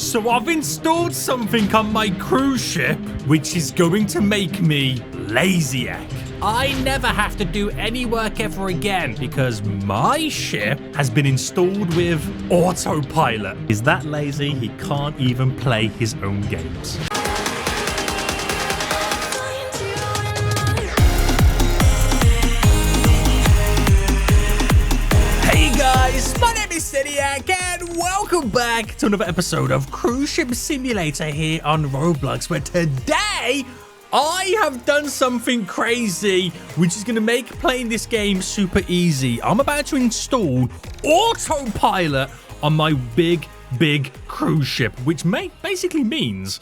So I've installed something on my cruise ship, which is going to make me lazy-ack. I never have to do any work ever again because my ship has been installed with autopilot. He's that lazy, he can't even play his own games. Hey guys, my name is SENIAC and welcome back to another episode of Cruise Ship Simulator here on Roblox, where today I have done something crazy, which is going to make playing this game super easy. I'm about to install autopilot on my big cruise ship, which basically means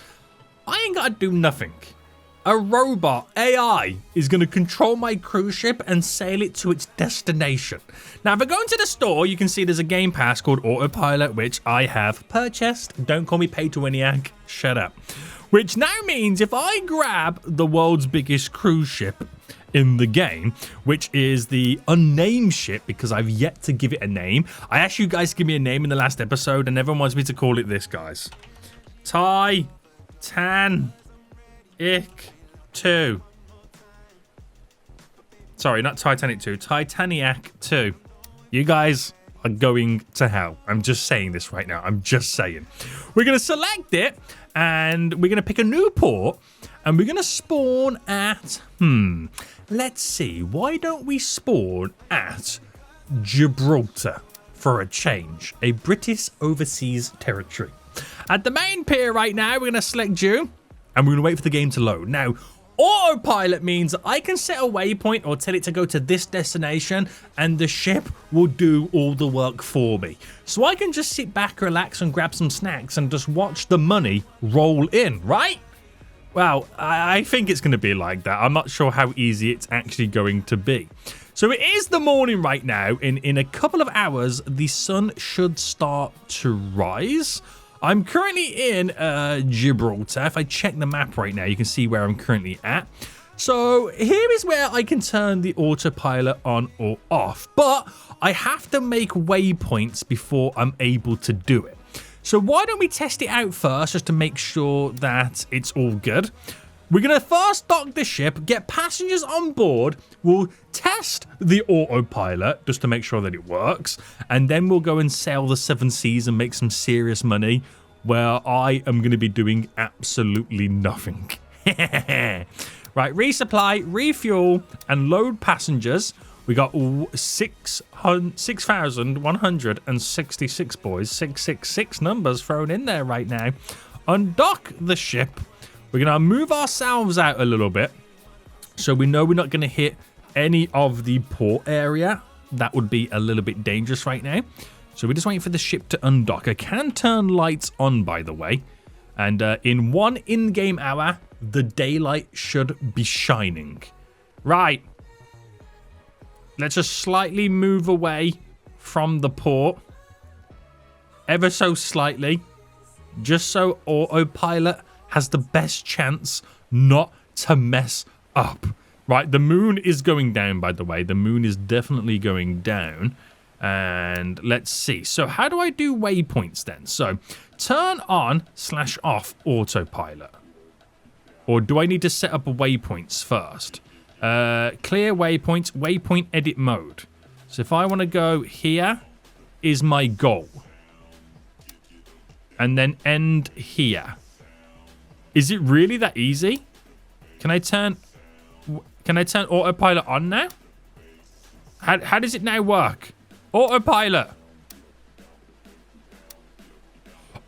I ain't got to do nothing. A robot, AI, is going to control my cruise ship and sail it to its destination. Now, if I go into the store, you can see there's a game pass called Autopilot, which I have purchased. Don't call me pay-to-win-iac. Shut up. Which now means if I grab the world's biggest cruise ship in the game, which is the unnamed ship, because I've yet to give it a name. I asked you guys to give me a name in the last episode, and everyone wants me to call it this, guys. Titanic 2. Sorry, not Titanic 2. Titanic 2. You guys are going to hell. I'm just saying this right now. I'm just saying. We're going to select it, and we're going to pick a new port, and we're going to spawn at... Let's see. Why don't we spawn at Gibraltar for a change? A British overseas territory. At the main pier right now, we're going to select you, and we're going to wait for the game to load. Now, autopilot means that I can set a waypoint or tell it to go to this destination and the ship will do all the work for me. So I can just sit back, relax and grab some snacks and just watch the money roll in, right? Well, I think it's going to be like that. I'm not sure how easy it's actually going to be. So it is the morning right now. In a couple of hours, the sun should start to rise. I'm currently in Gibraltar. If I check the map right now, you can see where I'm currently at. So here is where I can turn the autopilot on or off. But I have to make waypoints before I'm able to do it. So why don't we test it out first just to make sure that it's all good. We're going to first dock the ship, get passengers on board. We'll test the autopilot just to make sure that it works. And then we'll go and sail the 7 seas and make some serious money where I am going to be doing absolutely nothing. Right, resupply, refuel, and load passengers. We got 6,166 boys. 666 numbers thrown in there right now. Undock the ship. We're going to move ourselves out a little bit so we know we're not going to hit any of the port area. That would be a little bit dangerous right now. So we're just waiting for the ship to undock. I can turn lights on, by the way. And in 1 in-game hour, the daylight should be shining. Right. Let's just slightly move away from the port. Ever so slightly. Just so autopilot has the best chance not to mess up. Right, the moon is going down, by the way. The moon is definitely going down. And let's see. So how do I do waypoints then? So turn on/off autopilot. Or do I need to set up waypoints first? Clear waypoints, waypoint edit mode. So if I want to go here is my goal. And then end here. Is it really that easy? Can I turn autopilot on now? How does it now work? Autopilot.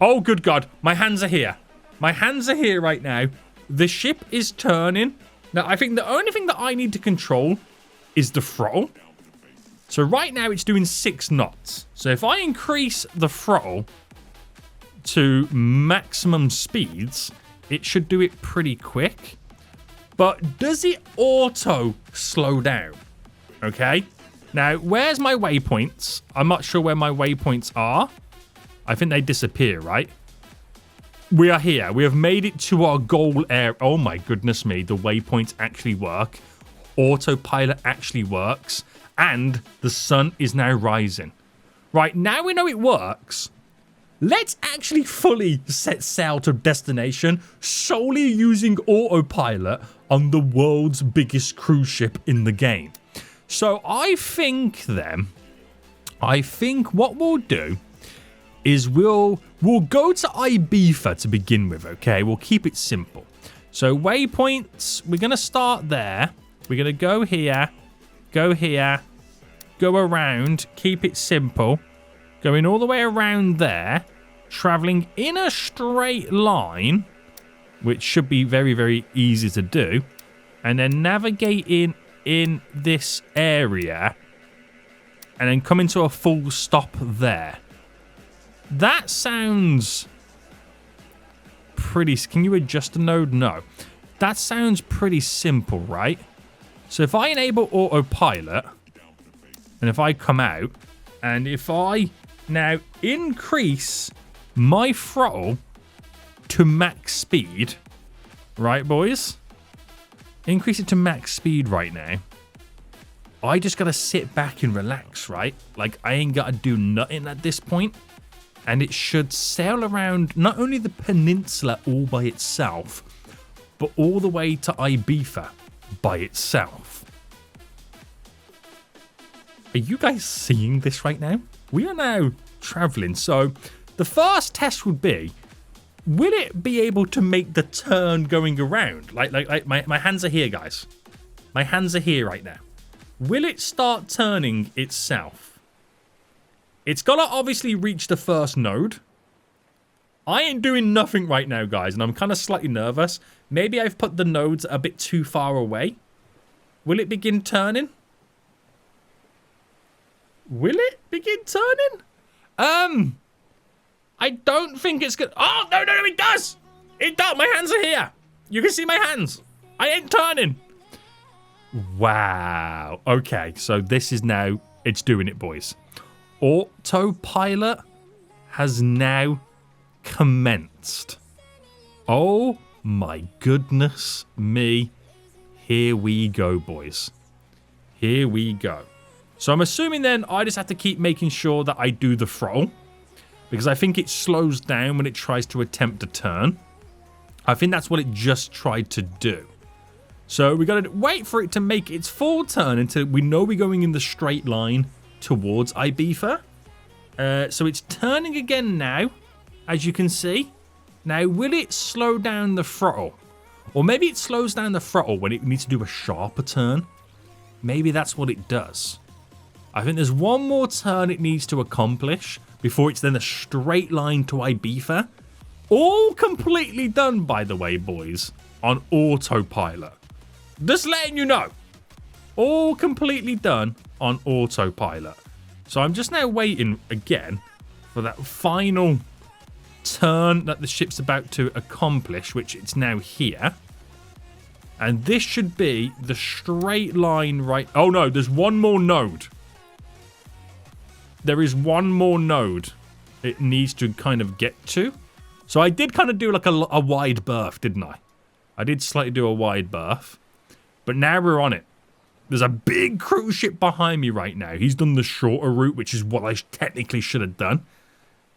Oh, good God. My hands are here. My hands are here right now. The ship is turning. Now, I think the only thing that I need to control is the throttle. So right now it's doing 6 knots. So if I increase the throttle to maximum speeds, it should do it pretty quick. But does it auto slow down? Okay. Now, where's my waypoints? I'm not sure where my waypoints are. I think they disappear, right? We are here. We have made it to our goal area. Oh my goodness me. The waypoints actually work. Autopilot actually works. And the sun is now rising. Right, now we know it works. let's actually fully set sail to destination solely using autopilot on the world's biggest cruise ship in the game. So I think what we'll do is we'll go to Ibiza to begin with, okay? We'll keep it simple. So waypoints, we're going to start there. We're going to go here, go around, keep it simple. Going all the way around there, traveling in a straight line, which should be very, very easy to do. And then navigating in this area and then coming to a full stop there. That sounds pretty... Can you adjust the node? No. That sounds pretty simple, right? So if I enable autopilot and if I come out and if I now increase my throttle to max speed, right, boys? Increase it to max speed right now. I just gotta sit back and relax, right? Like, I ain't gotta do nothing at this point. And it should sail around not only the peninsula all by itself, but all the way to Ibiza by itself. Are you guys seeing this right now? We are now traveling. So the first test would be, will it be able to make the turn going around? Like my hands are here, guys. My hands are here right now. Will it start turning itself? It's got to obviously reach the first node. I ain't doing nothing right now, guys, and I'm kind of slightly nervous. Maybe I've put the nodes a bit too far away. Will it begin turning? Will it begin turning? I don't think it's good. Oh, no, it does. It does. My hands are here. You can see my hands. I ain't turning. Wow. Okay, so this is now, it's doing it, boys. Autopilot has now commenced. Oh my goodness me. Here we go, boys. Here we go. So I'm assuming then I just have to keep making sure that I do the throttle, because I think it slows down when it tries to attempt a turn. I think that's what it just tried to do. So we got to wait for it to make its full turn until we know we're going in the straight line towards Ibiza. So it's turning again now, as you can see. Now, will it slow down the throttle? Or maybe it slows down the throttle when it needs to do a sharper turn. Maybe that's what it does. I think there's one more turn it needs to accomplish before it's then a straight line to Ibiza. All completely done, by the way, boys, on autopilot. Just letting you know. All completely done on autopilot. So I'm just now waiting again for that final turn that the ship's about to accomplish, which it's now here. And this should be the straight line right... Oh no, there's one more node. There is one more node it needs to kind of get to. So I did kind of do like a wide berth, didn't I? I did slightly do a wide berth. But now we're on it. There's a big cruise ship behind me right now. He's done the shorter route, which is what I technically should have done.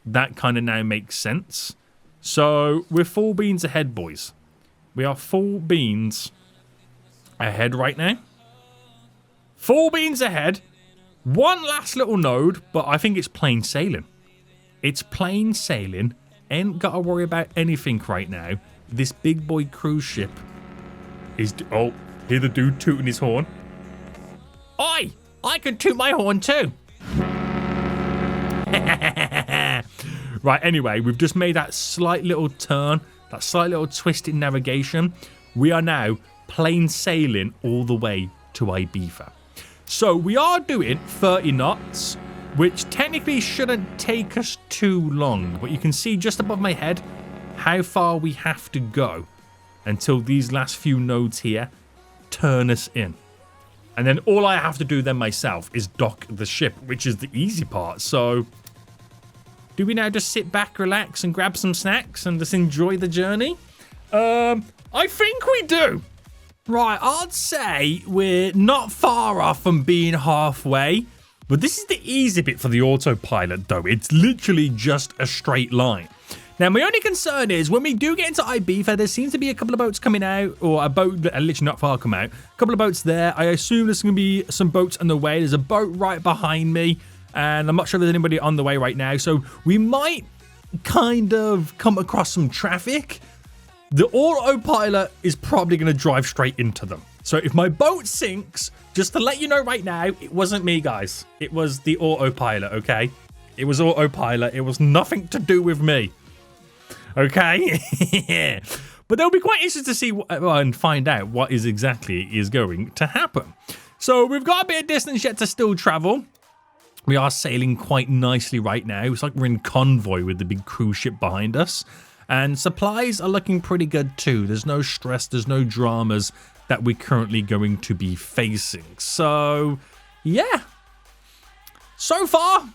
That kind of now makes sense. So we're full beans ahead, boys. We are full beans ahead right now. Full beans ahead. One last little node, but I think it's plain sailing. It's plain sailing. Ain't got to worry about anything right now. This big boy cruise ship is... Oh, hear the dude tooting his horn. Oi! I can toot my horn too. Right, anyway, we've just made that slight little turn, that slight little twist in navigation. We are now plain sailing all the way to Ibiza. So we are doing 30 knots, which technically shouldn't take us too long. But you can see just above my head how far we have to go until these last few nodes here turn us in. And then all I have to do then myself is dock the ship, which is the easy part. So do we now just sit back, relax, and grab some snacks and just enjoy the journey? I think we do. Right, I'd say we're not far off from being halfway. But this is the easy bit for the autopilot, though. It's literally just a straight line. Now, my only concern is when we do get into Ibiza, there seems to be a couple of boats coming out, or a boat that are literally not far come out. A couple of boats there. I assume there's going to be some boats on the way. There's a boat right behind me, and I'm not sure there's anybody on the way right now. So we might kind of come across some traffic. The autopilot is probably going to drive straight into them. So if my boat sinks, just to let you know right now, it wasn't me, guys. It was the autopilot, okay? It was autopilot. It was nothing to do with me. Okay? But they'll be quite interested to see and find out what is exactly is going to happen. So we've got a bit of distance yet to still travel. We are sailing quite nicely right now. It's like we're in convoy with the big cruise ship behind us. And supplies are looking pretty good too. There's no stress, there's no dramas that we're currently going to be facing. So, yeah. So far,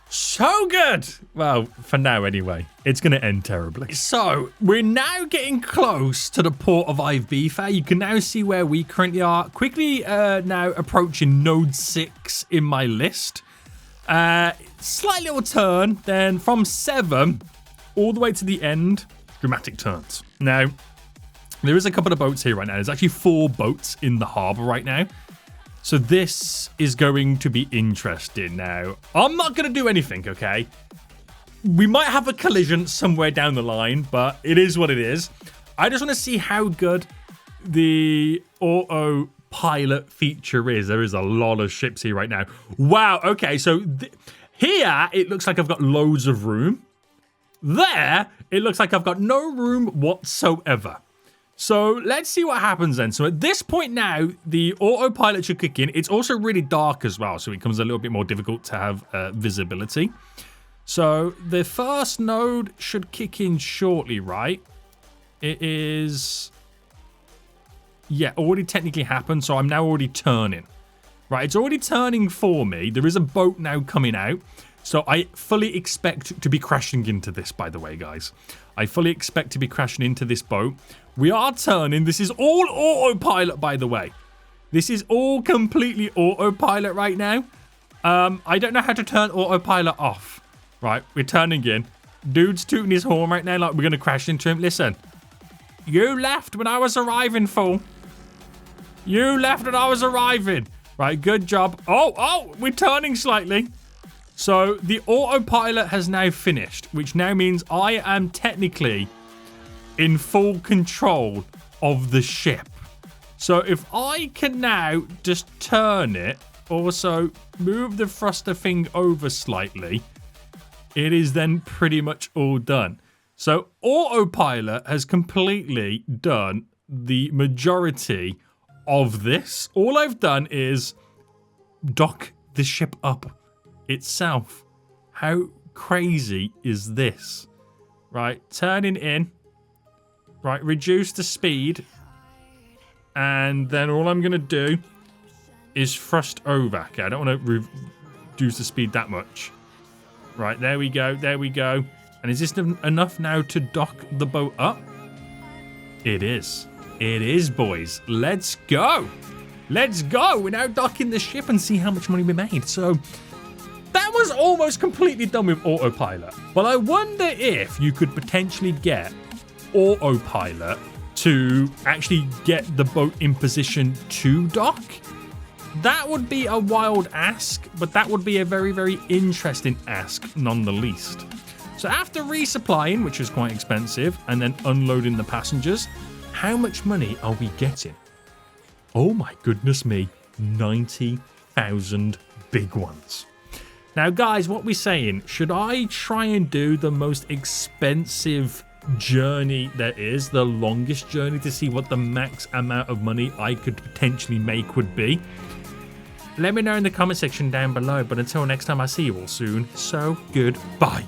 so good. Well, for now anyway. It's going to end terribly. So, we're now getting close to the port of Ibiza. You can now see where we currently are. Quickly now approaching node 6 in my list. Slight little turn. Then from 7 all the way to the end, dramatic turns. Now, there is a couple of boats here right now. There's actually 4 boats in the harbour right now. So this is going to be interesting. Now, I'm not going to do anything, okay? We might have a collision somewhere down the line, but it is what it is. I just want to see how good the autopilot feature is. There is a lot of ships here right now. Wow, okay, so here it looks like I've got loads of room. There, it looks like I've got no room whatsoever. So let's see what happens then. So at this point now, the autopilot should kick in. It's also really dark as well, so it becomes a little bit more difficult to have visibility. So the first node should kick in shortly, right? It is... yeah, already technically happened, so I'm now already turning. Right, it's already turning for me. There is a boat now coming out. So I fully expect to be crashing into this, by the way, guys. I fully expect to be crashing into this boat. We are turning. This is all autopilot, by the way. This is all completely autopilot right now. I don't know how to turn autopilot off. Right, we're turning in. Dude's tooting his horn right now like we're going to crash into him. Listen. You left when I was arriving, fool. You left when I was arriving. Right, good job. Oh, we're turning slightly. So the autopilot has now finished, which now means I am technically in full control of the ship. So if I can now just turn it, also move the thruster thing over slightly, it is then pretty much all done. So autopilot has completely done the majority of this. All I've done is dock the ship up itself. How crazy is this? Right, turning in. Right, reduce the speed. And then all I'm going to do is thrust over. Okay, I don't want to reduce the speed that much. Right, there we go, there we go. And is this enough now to dock the boat up? It is. It is, boys. Let's go. Let's go. We're now docking the ship and see how much money we made. So that was almost completely done with autopilot. But I wonder if you could potentially get autopilot to actually get the boat in position to dock. That would be a wild ask, but that would be a very, very interesting ask none the least. So after resupplying, which is quite expensive, and then unloading the passengers, how much money are we getting? Oh my goodness me, 90,000 big ones. Now, guys, what we're saying, should I try and do the most expensive journey there is, the longest journey, to see what the max amount of money I could potentially make would be? Let me know in the comment section down below, but until next time, I see you all soon, so goodbye.